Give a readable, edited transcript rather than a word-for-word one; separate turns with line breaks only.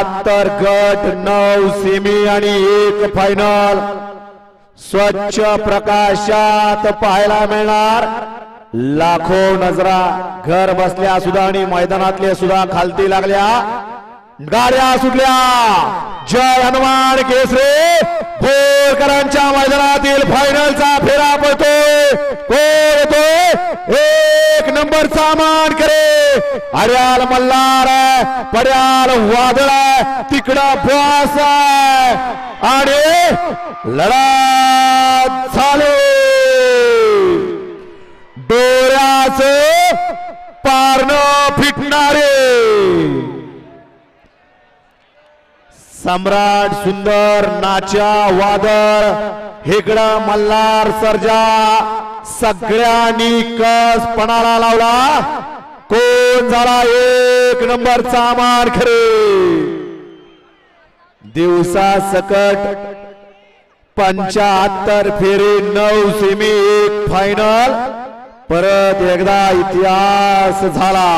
75 गट 9 सेमी आणि 1 फायनल स्वच्छ प्रकाशात पाहायला मिळणार। लाखो नजरा घर बसल्या सुद्धा आणि मैदानातले सुद्धा खालती लागल्या, गाड्या सुटल्या। जय हनुमान केसरी भोरकरांच्या मैदानातील फायनलचा फेरा पडतोय। कोण येतोय? 1 नंबरचा मान करे अड्याल मल्हार पड्याल वादळ तिकडा बॉस आणि लढत झाली। डोळ्याचे पारणं फिटणारे सम्राट सुंदर नाच्या वादळ हेकडा मल्हार सर्जा सगळ्यांनी कस पणाला लावला। कोण झाला 1 नंबरचा मान खरे? दिवसा सकट 75 फेरी 9 सेमी 1 फायनल परत एकदा इतिहास झाला।